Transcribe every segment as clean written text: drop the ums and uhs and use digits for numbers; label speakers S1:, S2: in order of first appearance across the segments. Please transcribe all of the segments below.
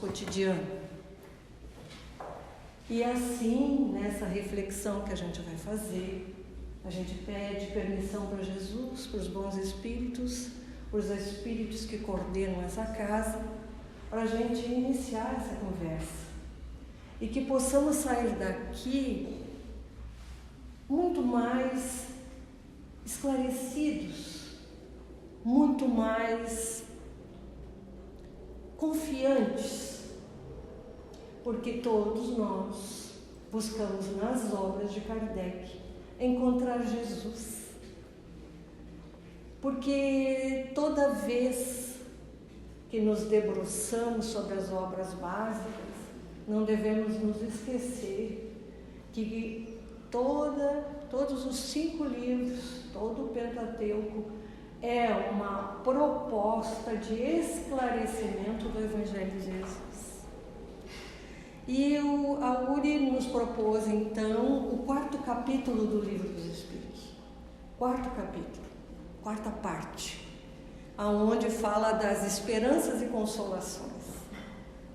S1: cotidiano. E assim, nessa reflexão que a gente vai fazer, a gente pede permissão para Jesus, para os bons espíritos, para os espíritos que coordenam essa casa, para a gente iniciar essa conversa. E que possamos sair daqui muito mais esclarecidos, muito mais confiantes, porque todos nós buscamos nas obras de Kardec encontrar Jesus. Porque toda vez que nos debruçamos sobre as obras básicas, não devemos nos esquecer que todos os 5 livros, todo o Pentateuco, é uma proposta de esclarecimento do Evangelho de Jesus. E a Uri nos propôs, então, o 4º capítulo do Livro dos Espíritos. 4º capítulo, 4ª parte, aonde fala das esperanças e consolações.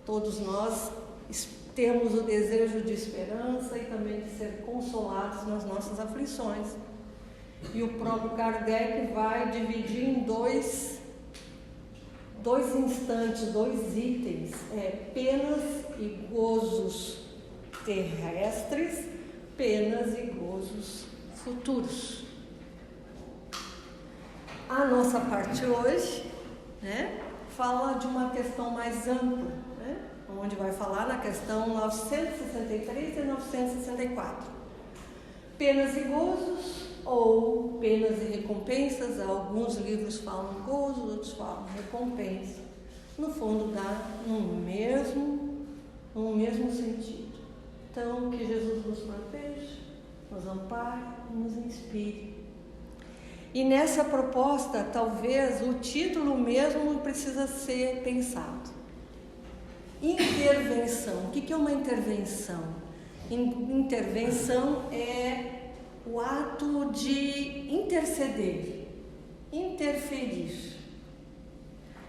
S1: Todos nós temos o desejo de esperança e também de ser consolados nas nossas aflições. E o próprio Kardec vai dividir em dois instantes, 2 itens, penas e gozos terrestres, penas e gozos futuros. A nossa parte hoje, fala de uma questão mais ampla, onde vai falar na questão 963 e 964. Penas e gozos, ou penas e recompensas. Alguns livros falam gozo, outros falam recompensa. No fundo dá no mesmo sentido. Então, que Jesus nos proteja, nos ampare e nos inspire. E nessa proposta, talvez o título mesmo precisa ser pensado. Intervenção. O que é uma intervenção? Intervenção é o ato de interceder, interferir.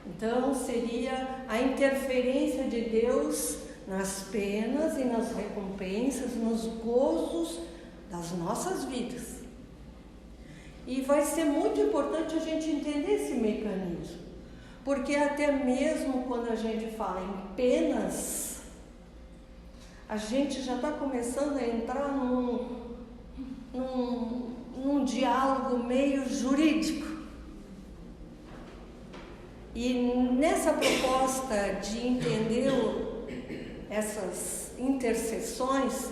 S1: Então, seria a interferência de Deus nas penas e nas recompensas, nos gozos das nossas vidas. E vai ser muito importante a gente entender esse mecanismo, porque até mesmo quando a gente fala em penas, a gente já está começando a entrar num diálogo meio jurídico. E nessa proposta de entender essas intercessões,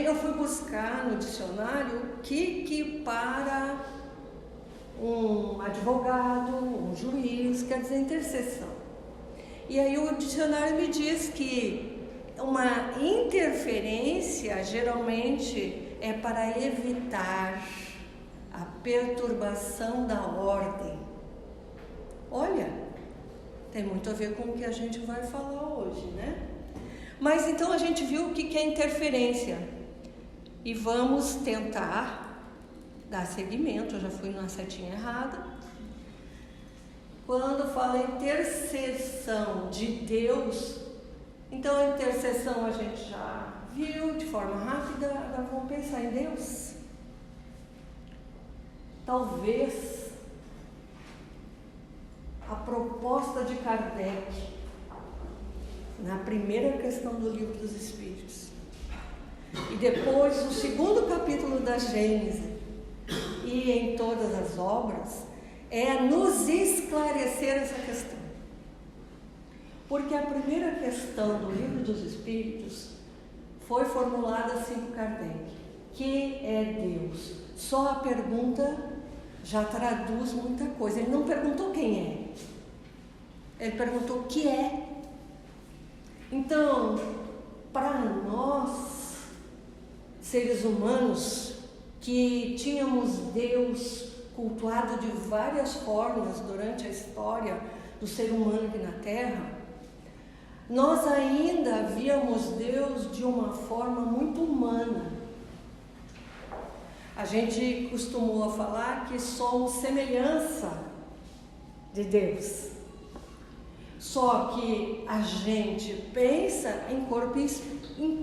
S1: eu fui buscar no dicionário o que para um advogado, um juiz, quer dizer intercessão. E aí o dicionário me diz que uma interferência geralmente é para evitar a perturbação da ordem. Olha, tem muito a ver com o que a gente vai falar hoje, Mas então a gente viu o que é interferência. E vamos tentar dar seguimento. Eu já fui na setinha errada. Quando fala intercessão de Deus, então a intercessão a gente já viu de forma rápida. Agora vamos pensar em Deus. Talvez a proposta de Kardec na primeira questão do Livro dos Espíritos e depois o 2º capítulo da Gênese e em todas as obras é nos esclarecer essa questão. Porque a primeira questão do Livro dos Espíritos foi formulada assim por Kardec: que é Deus? Só a pergunta já traduz muita coisa. Ele não perguntou quem é, ele perguntou o que é. Então, para nós, seres humanos, que tínhamos Deus cultuado de várias formas durante a história do ser humano aqui na Terra, nós ainda víamos Deus de uma forma muito humana. A gente costumou a falar que somos semelhança de Deus. Só que a gente pensa em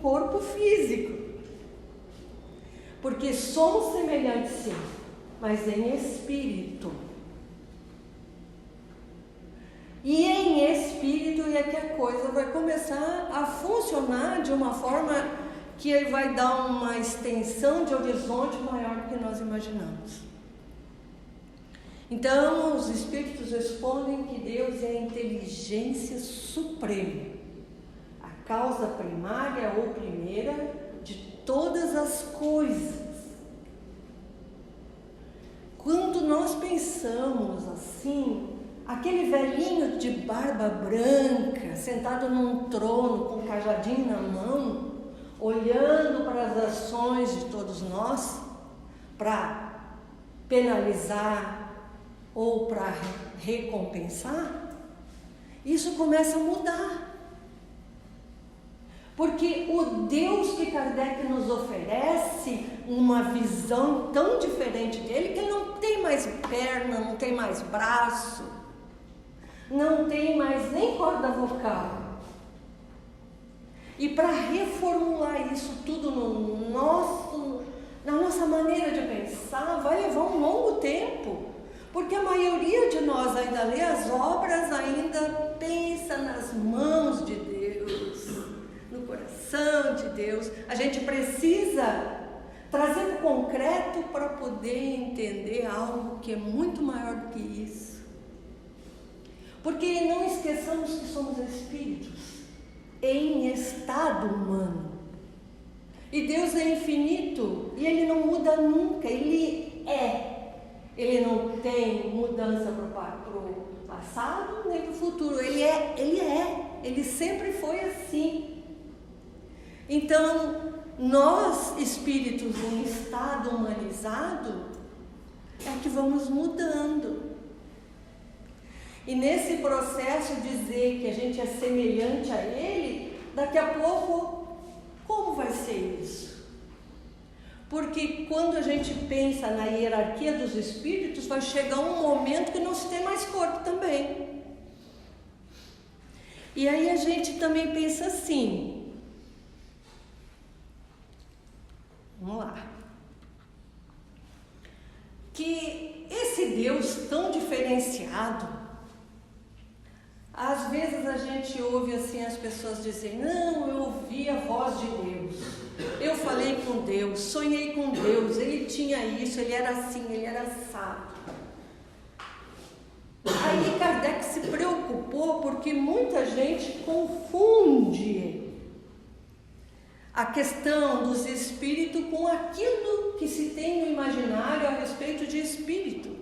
S1: corpo físico. Porque somos semelhantes sim, mas em espírito. E em espírito é que a coisa vai começar a funcionar de uma forma que vai dar uma extensão de horizonte maior do que nós imaginamos. Então, os espíritos respondem que Deus é a inteligência suprema, a causa primária ou primeira de todas as coisas. Quando nós pensamos assim, aquele velhinho de barba branca, sentado num trono com um cajadinho na mão, olhando para as ações de todos nós, para penalizar ou para recompensar, isso começa a mudar. Porque o Deus que Kardec nos oferece uma visão tão diferente dele, que ele não tem mais perna, não tem mais braço, não tem mais nem corda vocal. E para reformular isso tudo na nossa maneira de pensar, vai levar um longo tempo. Porque a maioria de nós ainda lê as obras, ainda pensa nas mãos de Deus, no coração de Deus. A gente precisa trazer para o concreto para poder entender algo que é muito maior do que isso. Porque não esqueçamos que somos espíritos em estado humano. E Deus é infinito e Ele não muda nunca, Ele é. Ele não tem mudança para o passado nem para o futuro. Ele sempre foi assim. Então, nós, espíritos em estado humanizado, é que vamos mudando. E nesse processo dizer que a gente é semelhante a Ele, daqui a pouco, como vai ser isso? Porque quando a gente pensa na hierarquia dos espíritos, vai chegar um momento que não se tem mais corpo também. E aí a gente também pensa assim, vamos lá, que esse Deus tão diferenciado, às vezes a gente ouve assim as pessoas dizerem, não, eu ouvi a voz de Deus. Eu falei com Deus, sonhei com Deus, Ele tinha isso, Ele era assim, Ele era assado. Aí Kardec se preocupou porque muita gente confunde a questão dos espíritos com aquilo que se tem no imaginário a respeito de espírito,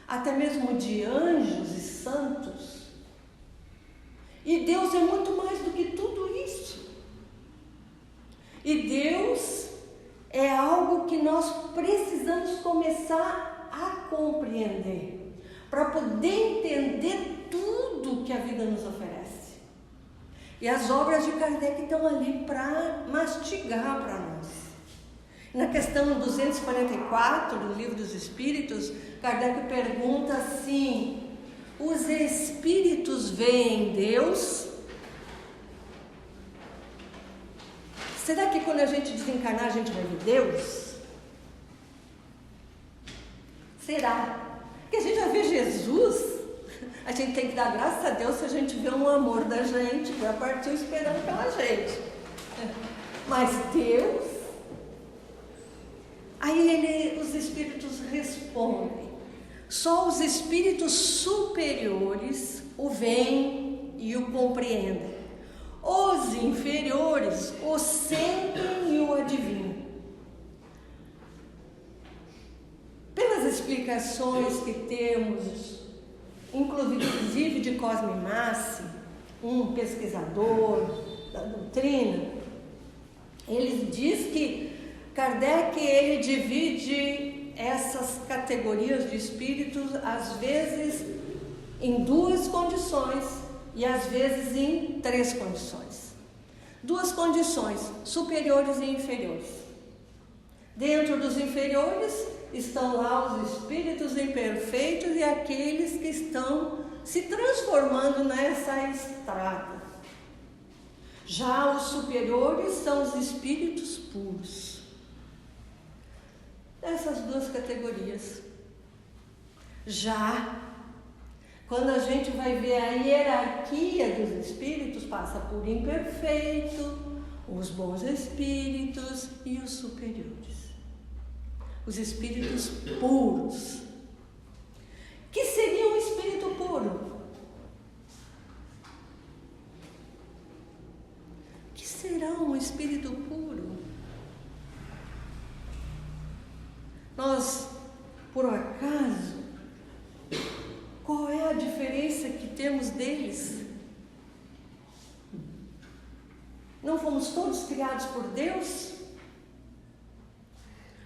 S1: até mesmo de anjos e santos. E Deus é muito mais do que tudo isso. E Deus é algo que nós precisamos começar a compreender, para poder entender tudo que a vida nos oferece. E as obras de Kardec estão ali para mastigar para nós. Na questão 244 do Livro dos Espíritos, Kardec pergunta assim, os espíritos veem Deus? Será que quando a gente desencarnar a gente vai ver Deus? Será? Porque a gente já vê Jesus, a gente tem que dar graças a Deus se a gente vê um amor da gente, já partiu esperando pela gente. Mas Deus? Aí os espíritos respondem, só os espíritos superiores o veem e o compreendem. Os inferiores o sentem e o adivinham. Pelas explicações que temos, inclusive de Cosme Massi, um pesquisador da doutrina, ele diz que Kardec ele divide essas categorias de espíritos às vezes em duas condições e às vezes em três condições. Duas condições, superiores e inferiores. Dentro dos inferiores estão lá os espíritos imperfeitos e aqueles que estão se transformando nessa estrada. Já os superiores são os espíritos puros. Essas duas categorias. Já quando a gente vai ver a hierarquia dos espíritos, passa por imperfeito, os bons espíritos e os superiores. Os espíritos puros. Que seria um espírito puro? O que será um espírito puro? Nós, por acaso, qual é a diferença que temos deles? Não fomos todos criados por Deus?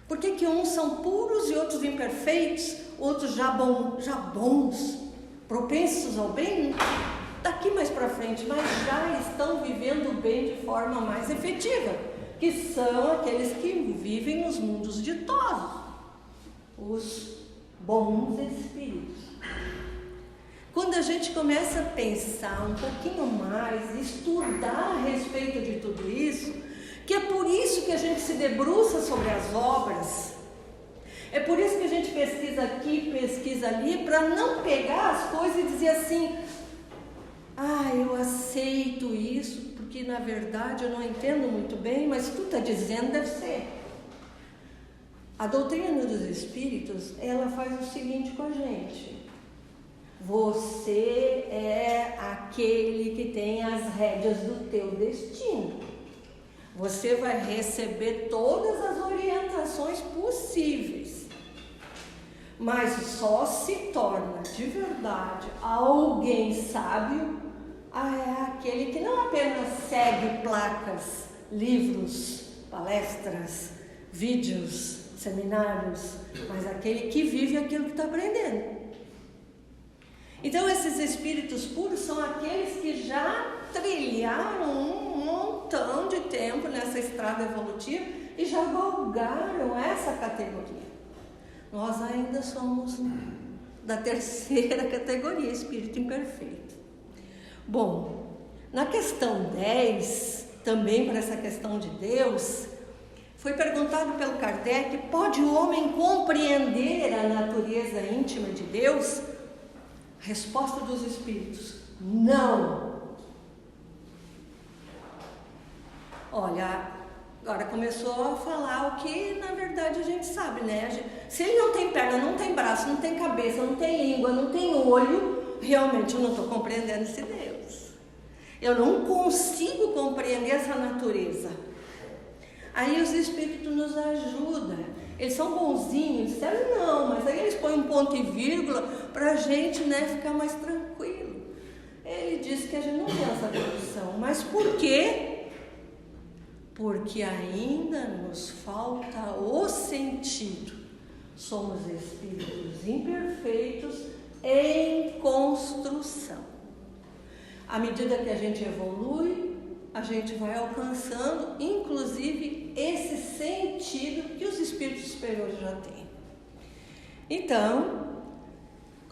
S1: Por que uns são puros e outros imperfeitos, outros já bons, propensos ao bem? Daqui mais para frente, mas já estão vivendo o bem de forma mais efetiva, que são aqueles que vivem nos mundos ditosos, os bons espíritos. Quando a gente começa a pensar um pouquinho mais, estudar a respeito de tudo isso, que é por isso que a gente se debruça sobre as obras, é por isso que a gente pesquisa aqui, pesquisa ali, para não pegar as coisas e dizer assim, eu aceito isso, porque na verdade eu não entendo muito bem, mas tu está dizendo, deve ser. A doutrina dos espíritos, ela faz o seguinte com a gente: você é aquele que tem as rédeas do teu destino. Você vai receber todas as orientações possíveis, mas só se torna de verdade alguém sábio é aquele que não apenas segue placas, livros, palestras, vídeos, seminários, mas aquele que vive aquilo que está aprendendo. Então esses espíritos puros são aqueles que já trilharam um montão de tempo nessa estrada evolutiva e já galgaram essa categoria. Nós ainda somos da terceira categoria, espírito imperfeito. Bom, na questão 10, também para essa questão de Deus, foi perguntado pelo Kardec: pode o homem compreender a natureza íntima de Deus? A resposta dos espíritos: não. Olha, agora começou a falar o que na verdade a gente sabe, né? Se ele não tem perna, não tem braço, não tem cabeça, não tem língua, não tem olho, realmente eu não estou compreendendo esse Deus. Eu não consigo compreender essa natureza. Aí os espíritos nos ajudam. Eles são bonzinhos, disseram não, mas aí eles põem um ponto e vírgula para a gente, ficar mais tranquilo. Ele disse que a gente não tem essa condição. Mas por quê? Porque ainda nos falta o sentido. Somos espíritos imperfeitos em construção. À medida que a gente evolui, a gente vai alcançando, inclusive, esse sentido que os espíritos superiores já têm. Então,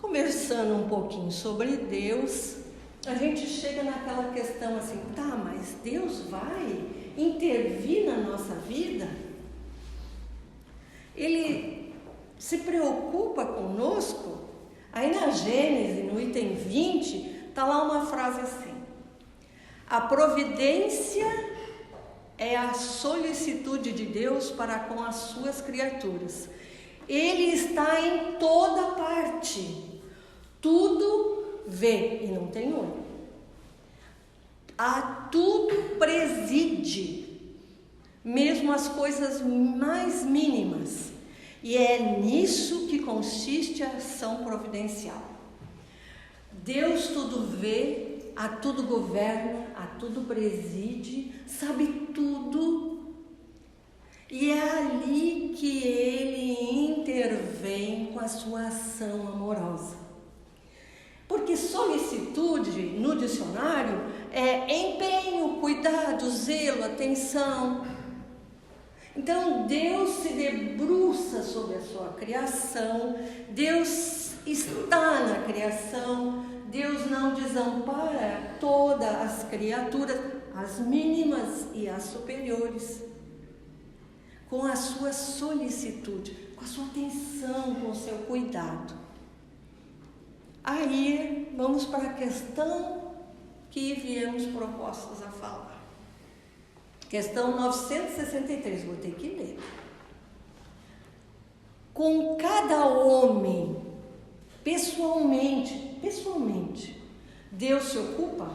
S1: conversando um pouquinho sobre Deus, a gente chega naquela questão assim, mas Deus vai intervir na nossa vida? Ele se preocupa conosco? Aí na Gênesis, no item 20, está lá uma frase assim: a providência é a solicitude de Deus para com as suas criaturas. Ele está em toda parte, tudo vê e não tem olho. A tudo preside, mesmo as coisas mais mínimas. E é nisso que consiste a ação providencial. Deus tudo vê, a tudo governa, a tudo preside, sabe tudo. E é ali que ele intervém com a sua ação amorosa. Porque solicitude, no dicionário, é empenho, cuidado, zelo, atenção. Então, Deus se debruça sobre a sua criação, Deus está na criação, Deus não desampara todas as criaturas, as mínimas e as superiores, com a sua solicitude, com a sua atenção, com o seu cuidado. Aí, vamos para a questão que viemos propostos a falar. Questão 963, vou ter que ler. Com cada homem, pessoalmente, Deus se ocupa?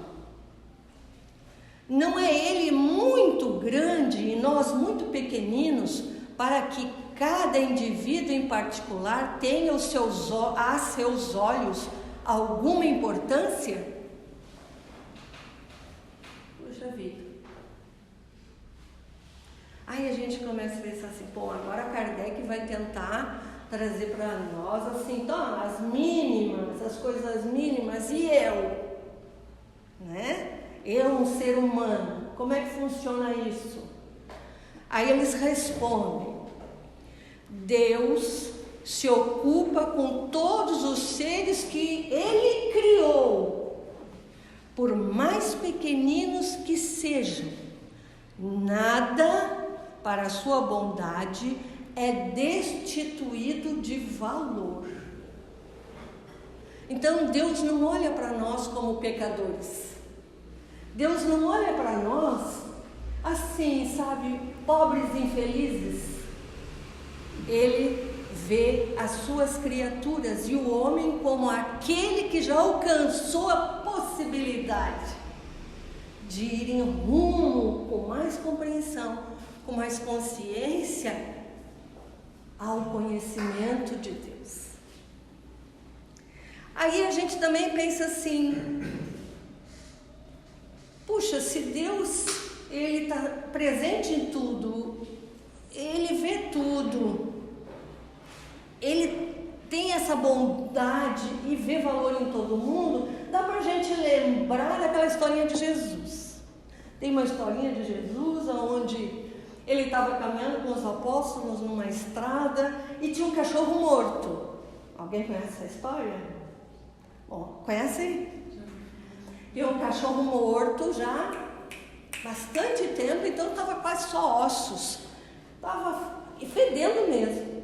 S1: Não é Ele muito grande e nós muito pequeninos para que cada indivíduo em particular tenha a seus olhos alguma importância? Puxa vida. Aí a gente começa a pensar assim, agora Kardec vai tentar trazer para nós assim, então, as mínimas, as coisas mínimas, e eu? Né? Eu, um ser humano, como é que funciona isso? Aí eles respondem, Deus se ocupa com todos os seres que Ele criou, por mais pequeninos que sejam. Nada para a sua bondade é destituído de valor. Então Deus não olha para nós como pecadores. Deus não olha para nós assim, sabe, pobres infelizes. Ele vê as suas criaturas e o homem como aquele que já alcançou a possibilidade de ir em rumo com mais compreensão, com mais consciência ao conhecimento de Deus. Aí a gente também pensa assim, puxa, se Deus, Ele está presente em tudo, Ele vê tudo, Ele tem essa bondade e vê valor em todo mundo, dá para a gente lembrar daquela historinha de Jesus. Tem uma historinha de Jesus onde ele estava caminhando com os apóstolos numa estrada e tinha um cachorro morto. Alguém conhece essa história? Bom, conhece? E um cachorro morto já há bastante tempo, então estava quase só ossos. Estava fedendo mesmo.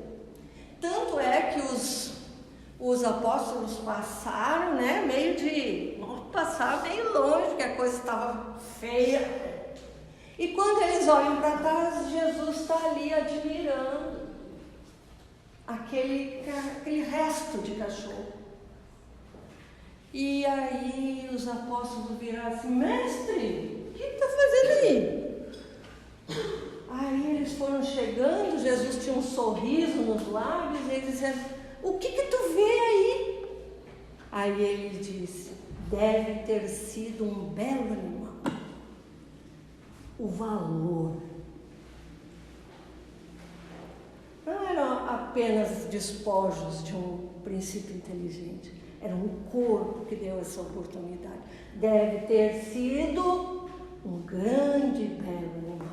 S1: Tanto é que os apóstolos passaram, né, meio de passar bem longe, porque a coisa estava feia. E quando eles olham para trás, Jesus está ali admirando aquele resto de cachorro. E aí os apóstolos viraram assim, mestre, o que está fazendo aí? Aí eles foram chegando, Jesus tinha um sorriso nos lábios, e eles disseram, o que tu vê aí? Aí ele disse, deve ter sido um belo animal. O valor não eram apenas despojos de um princípio inteligente, era um corpo que deu essa oportunidade. Deve ter sido um grande e belo animal.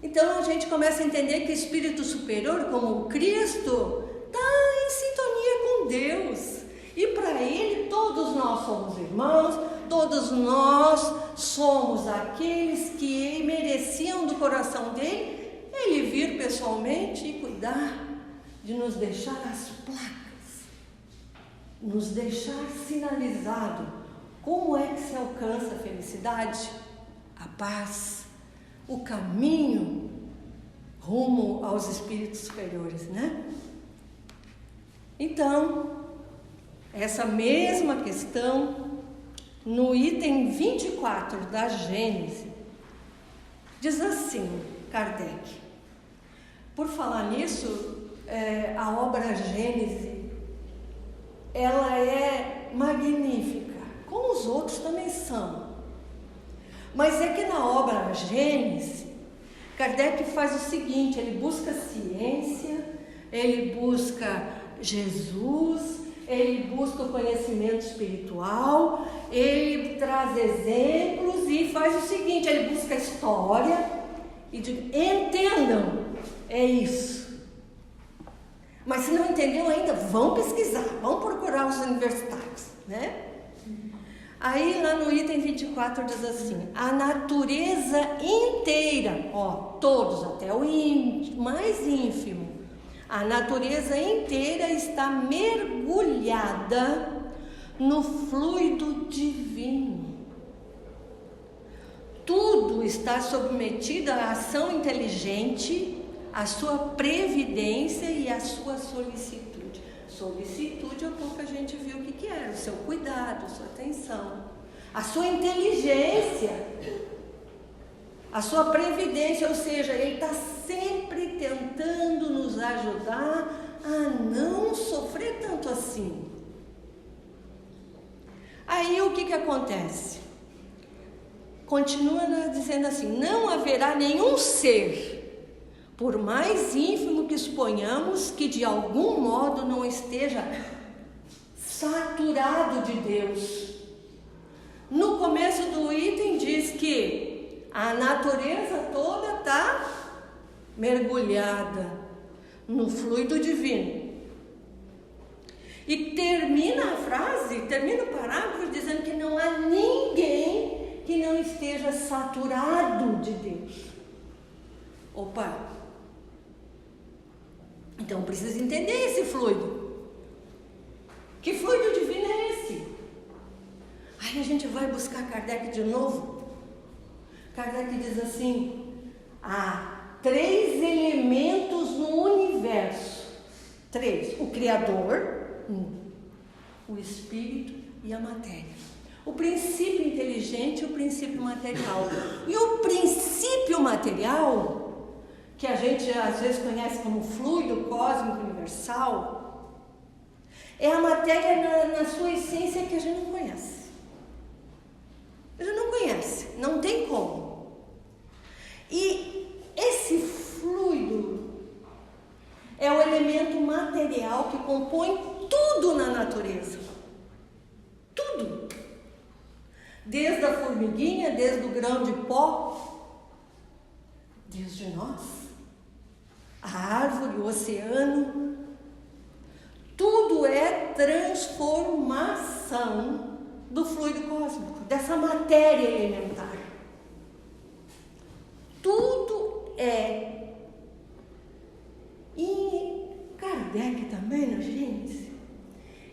S1: Então a gente começa a entender que o espírito superior, como o Cristo, está em sintonia com Deus. E para Ele, todos nós somos irmãos, todos nós somos aqueles que mereciam do coração dele, Ele vir pessoalmente e cuidar de nos deixar as placas, nos deixar sinalizado como é que se alcança a felicidade, a paz, o caminho rumo aos espíritos superiores, né? Então, essa mesma questão, no item 24 da Gênese, diz assim, Kardec, por falar nisso, a obra Gênese, ela é magnífica, como os outros também são, mas é que na obra Gênese, Kardec faz o seguinte, ele busca ciência, ele busca Jesus, ele busca o conhecimento espiritual, ele traz exemplos e faz o seguinte, ele busca a história e diz, entendam, é isso. Mas se não entendeu ainda, vão pesquisar, vão procurar os universitários. né? Aí lá no item 24 diz assim: a natureza inteira, ó, todos, até o mais ínfimo, a natureza inteira está mergulhada no fluido divino. Tudo está submetido à ação inteligente, à sua previdência e à sua solicitude. Solicitude é o pouco que a gente viu o que era, o seu cuidado, a sua atenção, a sua inteligência, a sua previdência, ou seja, ele está sempre tentando nos ajudar a não sofrer tanto assim. Aí o que acontece? Continua dizendo assim: não haverá nenhum ser, por mais ínfimo que suponhamos, que de algum modo não esteja saturado de Deus. No começo do item diz que a natureza toda está mergulhada no fluido divino. E termina a frase, termina o parágrafo dizendo que não há ninguém que não esteja saturado de Deus. Opa! Então precisa entender esse fluido. Que fluido divino é esse? Aí a gente vai buscar Kardec de novo. Kardec diz assim: há 3 elementos no universo. 3: o Criador, o Espírito e a matéria. O princípio inteligente e o princípio material. E o princípio material, que a gente às vezes conhece como fluido cósmico universal, é a matéria na sua essência que a gente não conhece. A gente não conhece, não tem como. E esse fluido é o elemento material que compõe tudo na natureza. Tudo. Desde a formiguinha, desde o grão de pó, desde nós, a árvore, o oceano, tudo é transformação do fluido cósmico, dessa matéria elementar. Tudo é. E Kardec também, né, gente?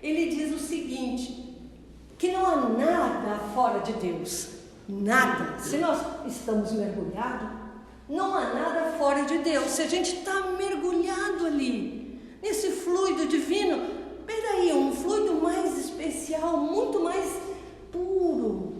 S1: Ele diz o seguinte: que não há nada fora de Deus, nada. Se nós estamos mergulhados, não há nada fora de Deus. Se a gente está mergulhado ali, nesse fluido divino, peraí, um fluido mais especial, muito mais puro.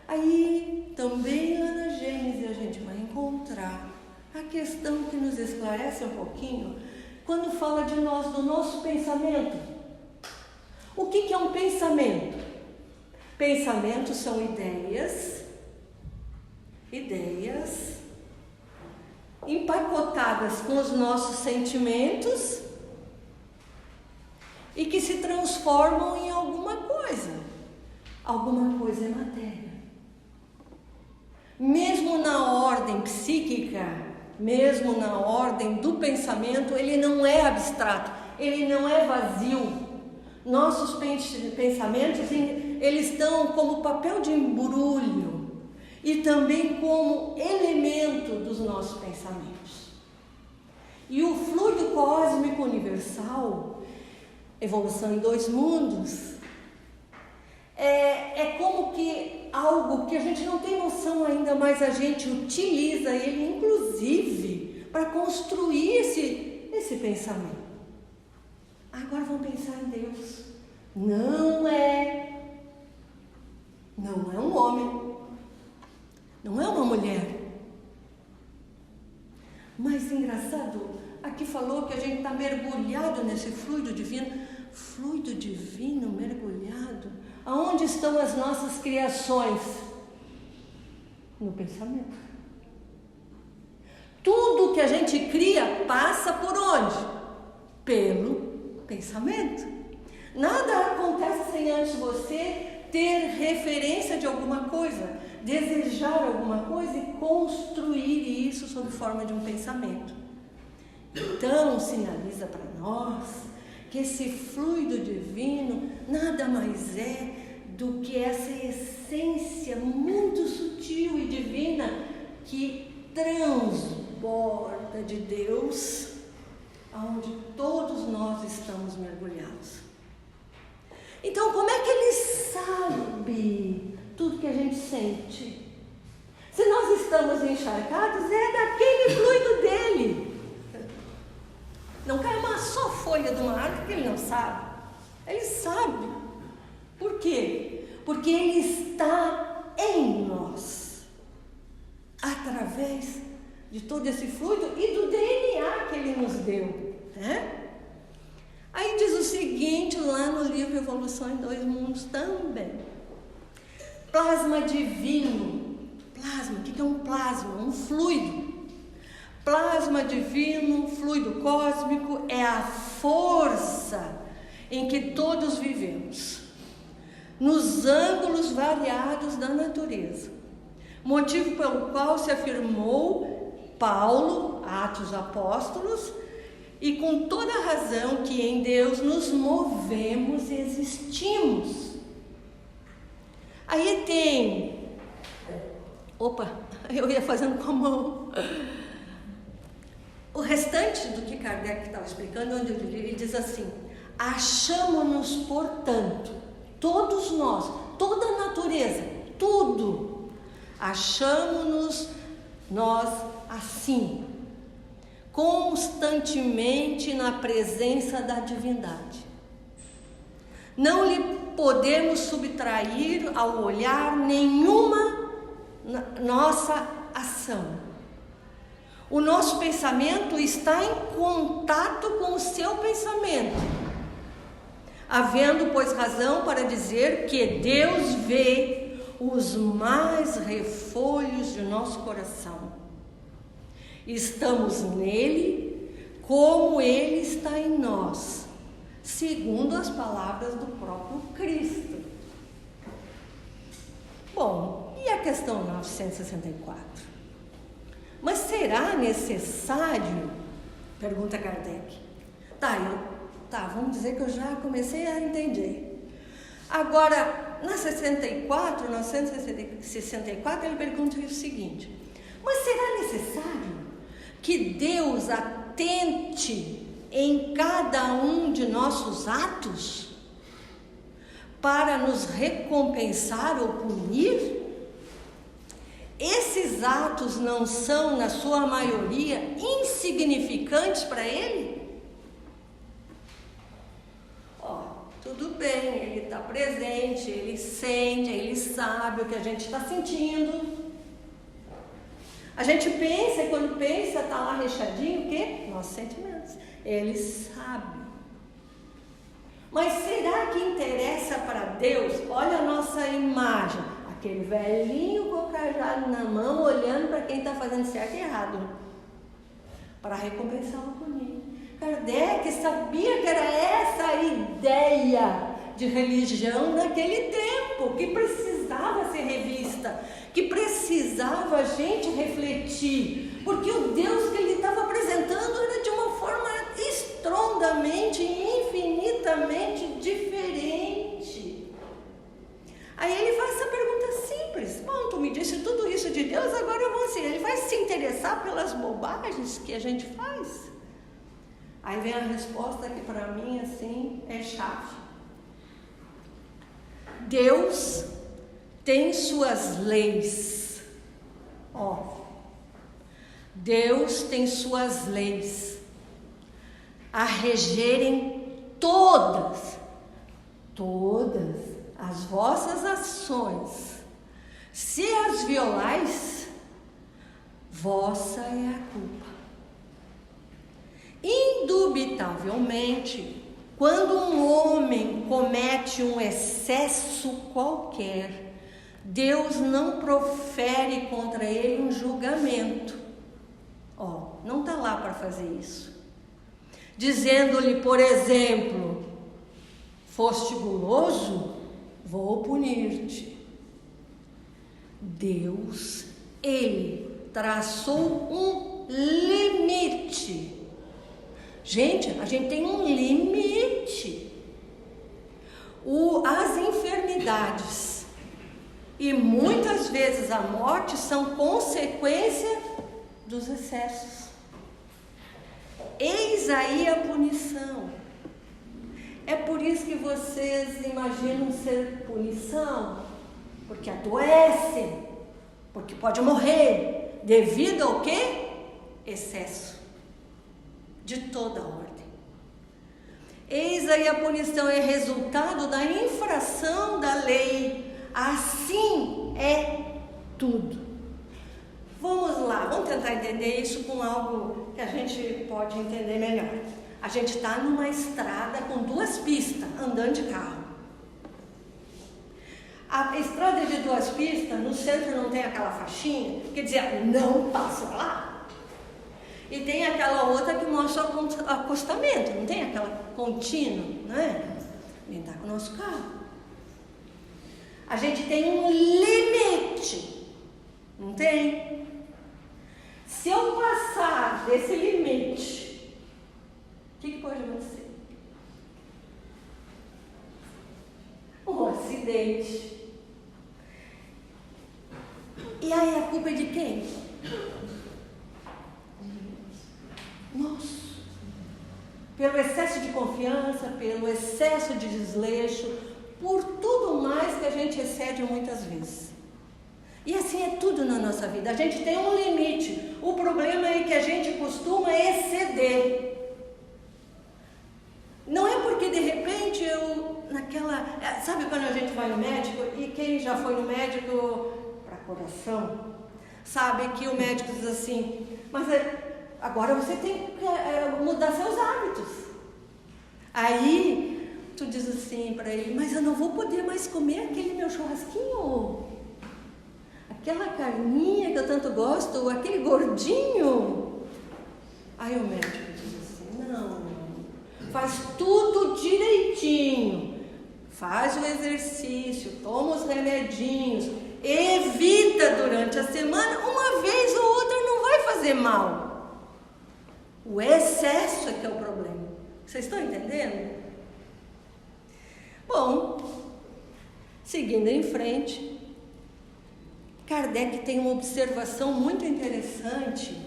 S1: Aí, também lá na Gênesis, a gente vai encontrar a questão que nos esclarece um pouquinho, quando fala de nós, do nosso pensamento. O que é um pensamento? Pensamentos são ideias empacotadas com os nossos sentimentos e que se transformam em alguma coisa. Alguma coisa é matéria. Mesmo na ordem psíquica, mesmo na ordem do pensamento, ele não é abstrato, ele não é vazio. Nossos pensamentos, eles estão como papel de embrulho e também como elemento dos nossos pensamentos. E o fluido cósmico universal, evolução em 2 mundos, é como que algo que a gente não tem noção ainda, mas a gente utiliza ele, inclusive, para construir esse pensamento. Agora vamos pensar em Deus. Não é um homem, não é uma mulher. Mas engraçado, aqui falou que a gente está mergulhado nesse fluido divino. Fluido divino mergulhado. Aonde estão as nossas criações? No pensamento. Tudo que a gente cria passa por onde? Pelo pensamento. Nada acontece sem antes você ter referência de alguma coisa, desejar alguma coisa e construir isso sob forma de um pensamento. Então, sinaliza para nós que esse fluido divino nada mais é do que essa essência muito sutil e divina que transborda de Deus, aonde todos nós estamos mergulhados. Então, como é que Ele sabe tudo que a gente sente? Se nós estamos encharcados, é daquele fluido dele. Não cai uma só folha de uma árvore que Ele não sabe. Ele sabe. Por quê? Porque Ele está em nós, através de todo esse fluido e do DNA que Ele nos deu, né? Aí diz o seguinte, lá no livro Evolução em Dois Mundos também. Plasma divino. Plasma, o que é um plasma? Um fluido. Plasma divino, fluido cósmico, é a força em que todos vivemos, nos ângulos variados da natureza. Motivo pelo qual se afirmou Paulo, Atos Apóstolos, e com toda razão que em Deus nos movemos e existimos. Aí tem... Opa, eu ia fazendo com a mão. O restante do que Kardec estava explicando, onde ele diz assim: achamo-nos, portanto, todos nós, toda a natureza, tudo, achamo-nos nós assim, constantemente na presença da divindade. Não lhe podemos subtrair ao olhar nenhuma nossa ação. O nosso pensamento está em contato com o seu pensamento, havendo, pois, razão para dizer que Deus vê os mais refolhos de nosso coração. Estamos nele como ele está em nós, segundo as palavras do próprio Cristo. Bom, e a questão 964? Mas será necessário? Pergunta Kardec. Vamos dizer que eu já comecei a entender. Agora, na 964, ele pergunta o seguinte: mas será necessário que Deus atente em cada um de nossos atos para nos recompensar ou punir? Esses atos não são, na sua maioria, insignificantes para Ele? Tudo bem, Ele está presente, Ele sente, Ele sabe o que a gente está sentindo. A gente pensa, e quando pensa, está lá rechadinho, o quê? Nossos sentimentos. Ele sabe. Mas será que interessa para Deus? Olha a nossa imagem. Aquele velhinho com o cajado na mão, olhando para quem está fazendo certo e errado, para recompensar o punir. Kardec sabia que era essa a ideia de religião naquele tempo, que precisava ser revista, que precisava a gente refletir, porque o Deus que ele estava apresentando era de uma forma estrondamente e infinitamente diferente. Aí ele faz essa pergunta simples: bom, tu me disse tudo isso de Deus, agora eu vou assim. Ele vai se interessar pelas bobagens que a gente faz? Aí vem a resposta que para mim assim é chave. Deus tem suas leis. Deus tem suas leis a regerem todas as vossas ações. Se as violais, vossa é a culpa. Indubitavelmente, quando um homem comete um excesso qualquer, Deus não profere contra ele um julgamento. Não está lá para fazer isso. Dizendo-lhe, por exemplo, foste guloso, vou punir-te. Deus, ele traçou um limite, Gente, a gente tem um limite. As enfermidades e muitas vezes a morte são consequência dos excessos. Eis aí a punição. É por isso que vocês imaginam ser punição, porque adoecem, porque pode morrer, devido ao quê? Excesso, de toda ordem. Eis aí a punição é resultado da infração da lei, assim é tudo. Vamos lá, vamos tentar entender isso com algo que a gente pode entender melhor. A gente está numa estrada com 2 pistas, andando de carro. A estrada de 2 pistas, no centro não tem aquela faixinha, quer dizer, não passa lá. E tem aquela outra que mostra o acostamento, não tem aquela contínua, né? Nem está com o nosso carro. A gente tem um limite, não tem? Se eu passar desse limite, o que pode acontecer? Um acidente. E aí a culpa é de quem? Nossa. Pelo excesso de confiança, pelo excesso de desleixo, por tudo mais que a gente excede muitas vezes. E assim é tudo na nossa vida. A gente tem um limite. O problema é que a gente costuma exceder. Não é porque de repente sabe quando a gente vai no médico, e quem já foi no médico para coração, sabe que o médico diz assim, mas agora você tem que mudar seus hábitos. Aí tu diz assim para ele, mas eu não vou poder mais comer aquele meu churrasquinho, aquela carninha que eu tanto gosto, aquele gordinho. Aí o médico diz assim, não, faz tudo direitinho, faz o exercício, toma os remedinhos, evita durante a semana, uma vez ou outra não vai fazer mal. O excesso é que é o problema. Vocês estão entendendo? Bom, seguindo em frente, Kardec tem uma observação muito interessante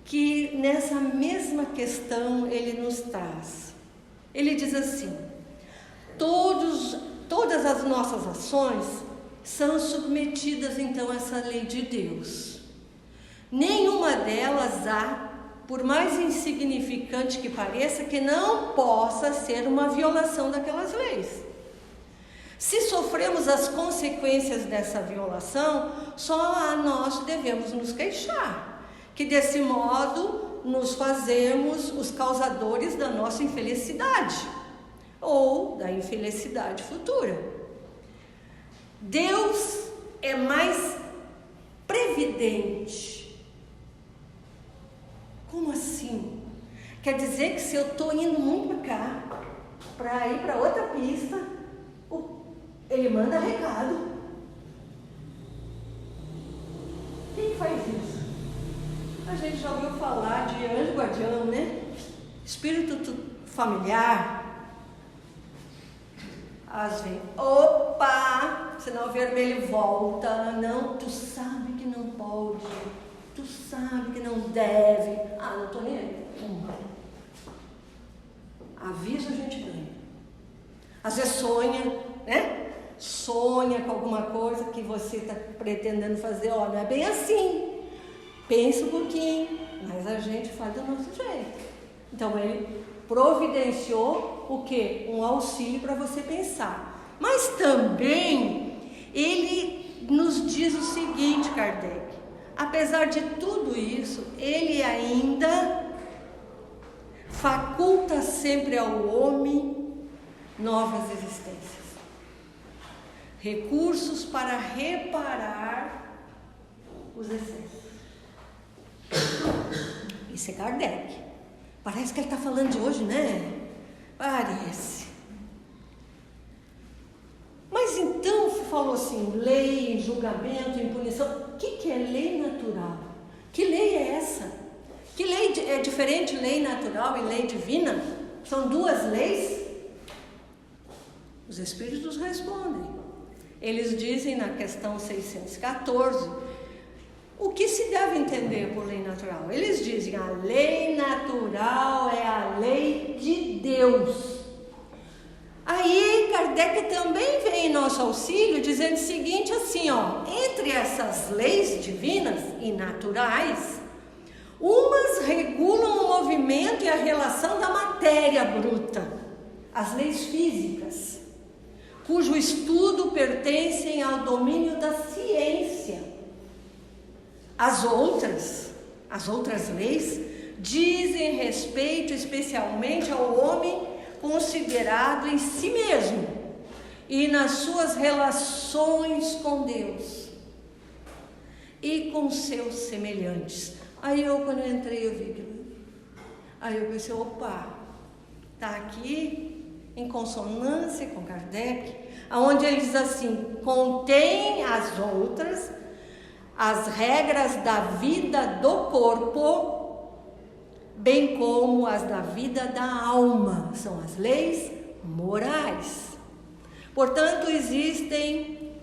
S1: que nessa mesma questão ele nos traz. Ele diz assim, todas as nossas ações são submetidas então a essa lei de Deus. Nenhuma delas há, por mais insignificante que pareça, que não possa ser uma violação daquelas leis. Se sofremos as consequências dessa violação, só a nós devemos nos queixar, que desse modo nos fazemos os causadores da nossa infelicidade ou da infelicidade futura. Deus é mais previdente. Como assim? Quer dizer que se eu estou indo muito para cá, para ir para outra pista, ele manda recado. Quem faz isso? A gente já ouviu falar de anjo guardião, né? Espírito familiar. Às vezes, opa, sinal vermelho volta. Não, tu sabe que não pode. Tu sabe que não deve. Ah, não estou nem aí. Aviso a gente ganha. Às vezes sonha, né? Sonha com alguma coisa que você está pretendendo fazer. Ó, não é bem assim. Pensa um pouquinho. Mas a gente faz do nosso jeito. Então ele providenciou o quê? Um auxílio para você pensar. Mas também ele nos diz o seguinte, Kardec. Apesar de tudo isso, ele ainda faculta sempre ao homem novas existências, recursos para reparar os excessos. Isso é Kardec. Parece que ele está falando de hoje, né? Parece. Mas então falou assim, lei, julgamento, impunição. O que é lei natural? Que lei é essa? Que lei é diferente, lei natural e lei divina? São duas leis? Os Espíritos respondem. Eles dizem na questão 614, o que se deve entender por lei natural? Eles dizem, a lei natural é a lei de Deus. Aí Kardec também vem em nosso auxílio dizendo o seguinte, assim, ó, entre essas leis divinas e naturais, umas regulam o movimento e a relação da matéria bruta, as leis físicas, cujo estudo pertencem ao domínio da ciência. As outras leis dizem respeito especialmente ao homem considerado em si mesmo e nas suas relações com Deus e com seus semelhantes. Aí quando eu entrei, eu vi, aí eu pensei, opa, está aqui em consonância com Kardec, onde ele diz assim, contém as outras, as regras da vida do corpo, bem como as da vida da alma, são as leis morais. Portanto, existem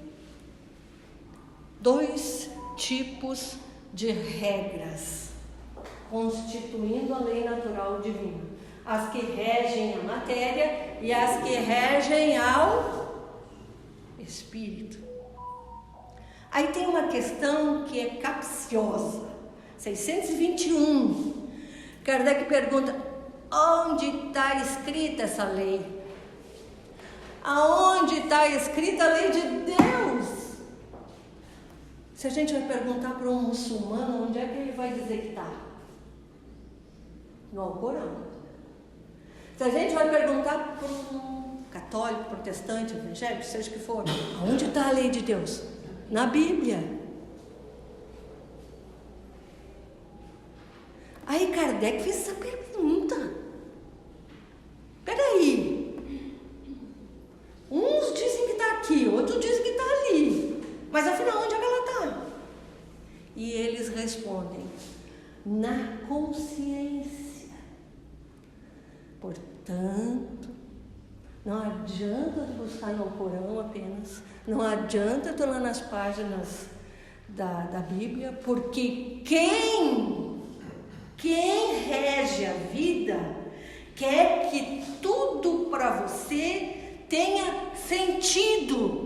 S1: dois tipos de regras, constituindo a lei natural divina: as que regem a matéria e as que regem ao espírito. Aí tem uma questão que é capciosa, 621. Kardec pergunta, onde está escrita essa lei? Aonde está escrita a lei de Deus? Se a gente vai perguntar para um muçulmano, onde é que ele vai dizer que está? No Alcorão. Se a gente vai perguntar para um católico, protestante, evangélico, seja o que for, aonde está a lei de Deus? Na Bíblia. Aí Kardec fez essa pergunta. Peraí, uns dizem que está aqui, outros dizem que está ali, mas afinal onde é que ela está? E eles respondem, na consciência. Portanto, não adianta buscar no Alcorão apenas, não adianta estar lá nas páginas da Bíblia, porque quem rege a vida quer que tudo para você tenha sentido.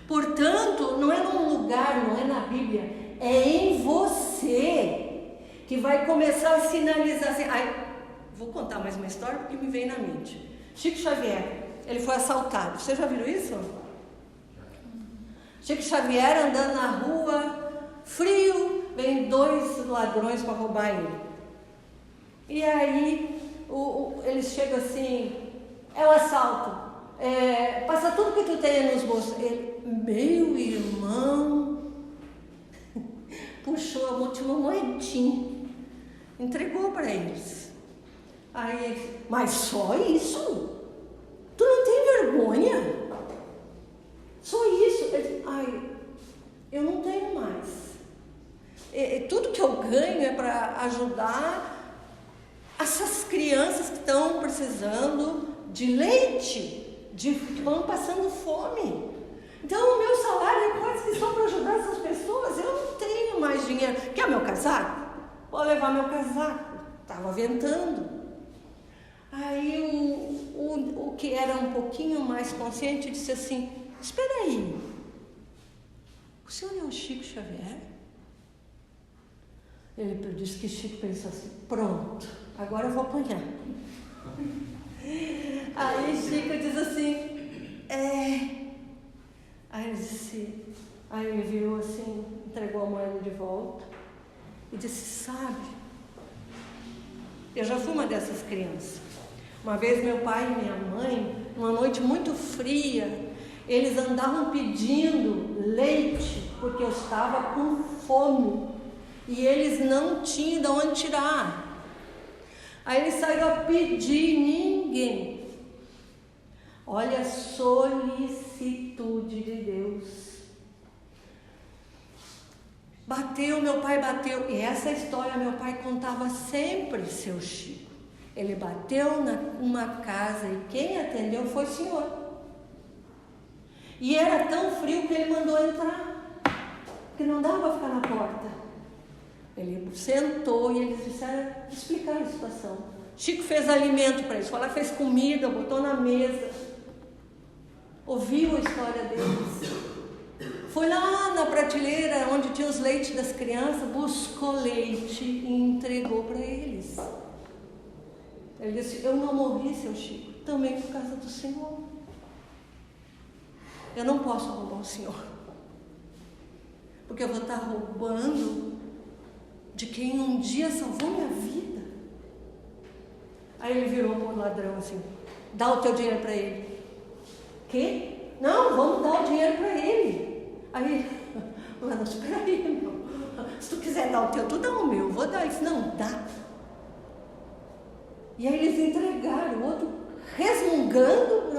S1: Portanto, não é num lugar, não é na Bíblia, é em você que vai começar a sinalizar assim. Vou contar mais uma história porque me veio na mente. Chico Xavier, ele foi assaltado. Vocês já viram isso? Chico Xavier andando na rua, frio, vem 2 ladrões para roubar ele. E aí eles chegam assim, é o assalto, passa tudo que tu tem nos bolsos. Ele, meu irmão, puxou a última moedinha, entregou para eles. Aí, mas só isso? Tu não tem vergonha? Só isso? Ele, eu não tenho mais. Tudo que eu ganho é para ajudar essas crianças que estão precisando de leite, que estão passando fome. Então o meu salário é quase que só para ajudar essas pessoas. Eu não tenho mais dinheiro. Quer meu casaco? Vou levar meu casaco. Estava ventando. Aí o que era um pouquinho mais consciente disse assim, espera aí, o senhor é o Chico Xavier? Ele disse que Chico pensou assim, pronto, agora eu vou apanhar. Aí Chico diz assim, Aí ele disse, aí ele virou assim, entregou a moeda de volta e disse, sabe, eu já fui uma dessas crianças. Uma vez meu pai e minha mãe, numa noite muito fria, eles andavam pedindo leite porque eu estava com fome e eles não tinham de onde tirar. Aí eles saíram a pedir, ninguém. Olha a solicitude de Deus. Bateu, meu pai bateu. E essa história meu pai contava sempre, seu Chico. Ele bateu numa casa e quem atendeu foi o senhor. E era tão frio que ele mandou entrar, porque não dava para ficar na porta. Ele sentou e eles explicaram a situação. Chico fez alimento para eles, fez comida, botou na mesa, ouviu a história deles. Foi lá na prateleira onde tinha os leites das crianças, buscou leite e entregou para eles. Ele disse: eu não morri, seu Chico, também por causa do Senhor. Eu não posso roubar o Senhor, porque eu vou estar roubando de quem um dia salvou minha vida. Aí ele virou para o ladrão assim: dá o teu dinheiro para ele. Quê? Não, vamos dar o dinheiro para ele. Aí, mano, espera aí, meu. Se tu quiser dar o teu, tu dá o meu, vou dar isso. Não, dá. E aí eles entregaram, o outro resmungando,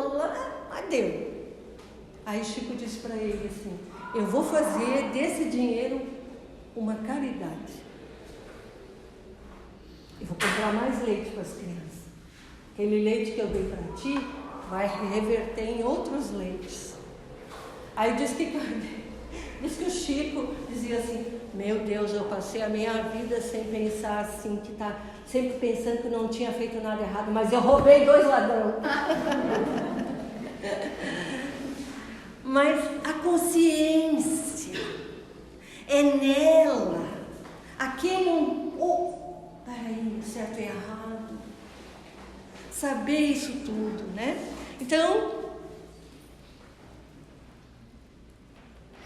S1: mas deu. Aí Chico disse para ele assim: eu vou fazer desse dinheiro uma caridade. Eu vou comprar mais leite para as crianças. Aquele leite que eu dei para ti vai reverter em outros leites. Aí diz que o Chico dizia assim: meu Deus, eu passei a minha vida sem pensar assim, sempre pensando que não tinha feito nada errado, mas eu roubei 2 ladrões. Mas a consciência é nela aquele peraí, certo e errado, saber isso tudo, né? Então,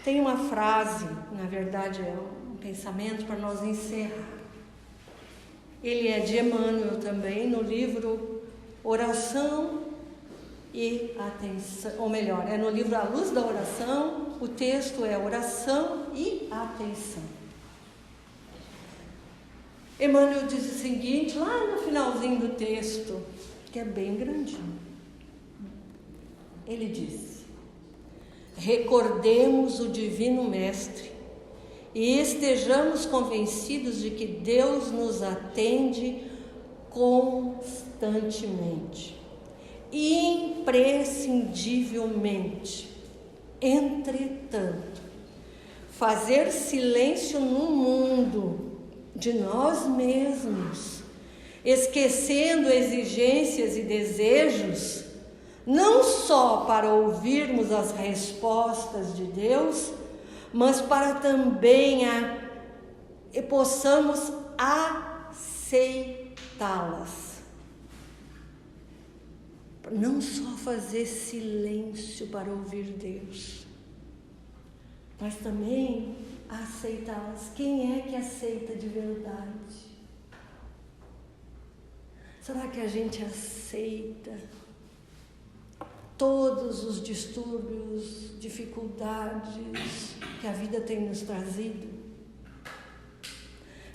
S1: tem uma frase, na verdade é um pensamento para nós encerrar. Ele é de Emmanuel também, no livro Oração e Atenção, ou melhor, é no livro A Luz da Oração, o texto é Oração e Atenção. Emmanuel diz o seguinte, lá no finalzinho do texto, que é bem grandinho. Ele diz: recordemos o Divino Mestre e estejamos convencidos de que Deus nos atende constantemente, imprescindivelmente. Entretanto, fazer silêncio no mundo de nós mesmos, esquecendo exigências e desejos, não só para ouvirmos as respostas de Deus, mas para também possamos aceitá-las. Não só fazer silêncio para ouvir Deus, mas também aceitá-las. Quem é que aceita de verdade? Será que a gente aceita todos os distúrbios, dificuldades que a vida tem nos trazido?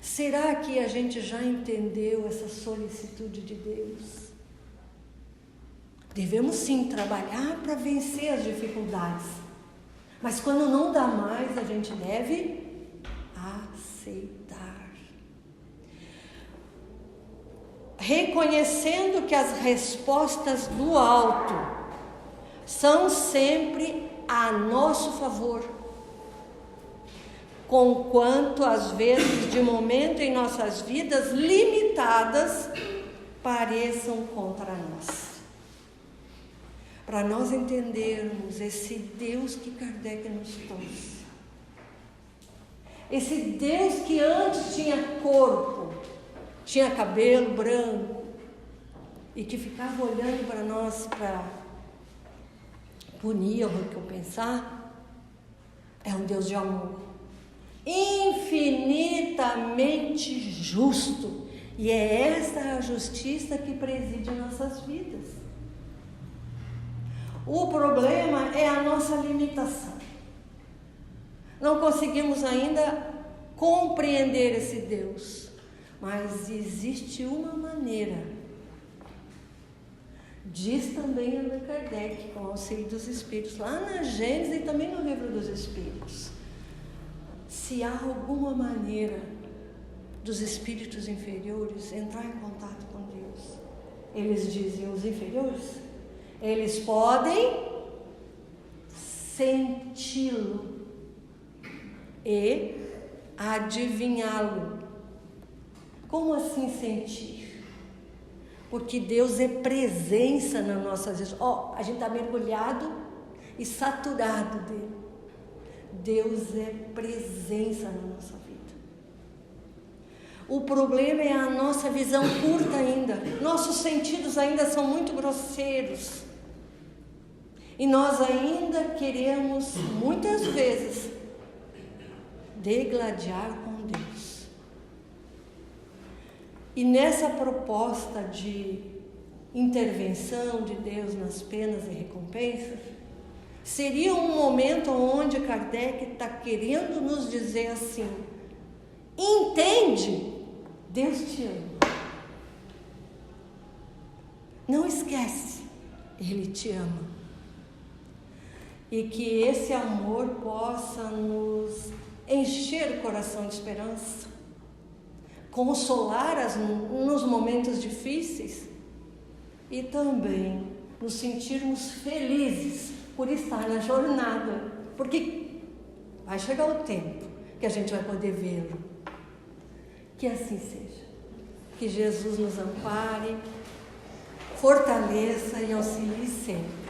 S1: Será que a gente já entendeu essa solicitude de Deus? Devemos sim trabalhar para vencer as dificuldades, mas quando não dá mais, a gente deve aceitar. Reconhecendo que as respostas do alto são sempre a nosso favor, conquanto às vezes de momento em nossas vidas limitadas pareçam contra nós. Para nós entendermos esse Deus que Kardec nos trouxe, esse Deus que antes tinha corpo, tinha cabelo branco e que ficava olhando para nós para punir ou recompensar, é um Deus de amor, infinitamente justo, e é essa a justiça que preside nossas vidas. O problema é a nossa limitação. Não conseguimos ainda compreender esse Deus, mas existe uma maneira. Diz também Allan Kardec, com o auxílio dos Espíritos, lá na Gênesis e também no Livro dos Espíritos. se há alguma maneira dos espíritos inferiores entrar em contato com Deus, eles dizem, os inferiores, eles podem senti-lo e adivinhá-lo. Como assim sentir? Porque Deus é presença na nossa vida. A gente está mergulhado e saturado dele. Deus é presença na nossa vida. O problema é a nossa visão curta ainda. Nossos sentidos ainda são muito grosseiros. E nós ainda queremos, muitas vezes, degladiar com Deus. E nessa proposta de intervenção de Deus nas penas e recompensas, seria um momento onde Kardec está querendo nos dizer assim: entende? Deus te ama. Não esquece, Ele te ama. E que esse amor possa nos encher o coração de esperança, consolar nos momentos difíceis e também nos sentirmos felizes por estar na jornada, porque vai chegar o tempo que a gente vai poder vê-lo. Que assim seja. Que Jesus nos ampare, fortaleça e auxilie sempre.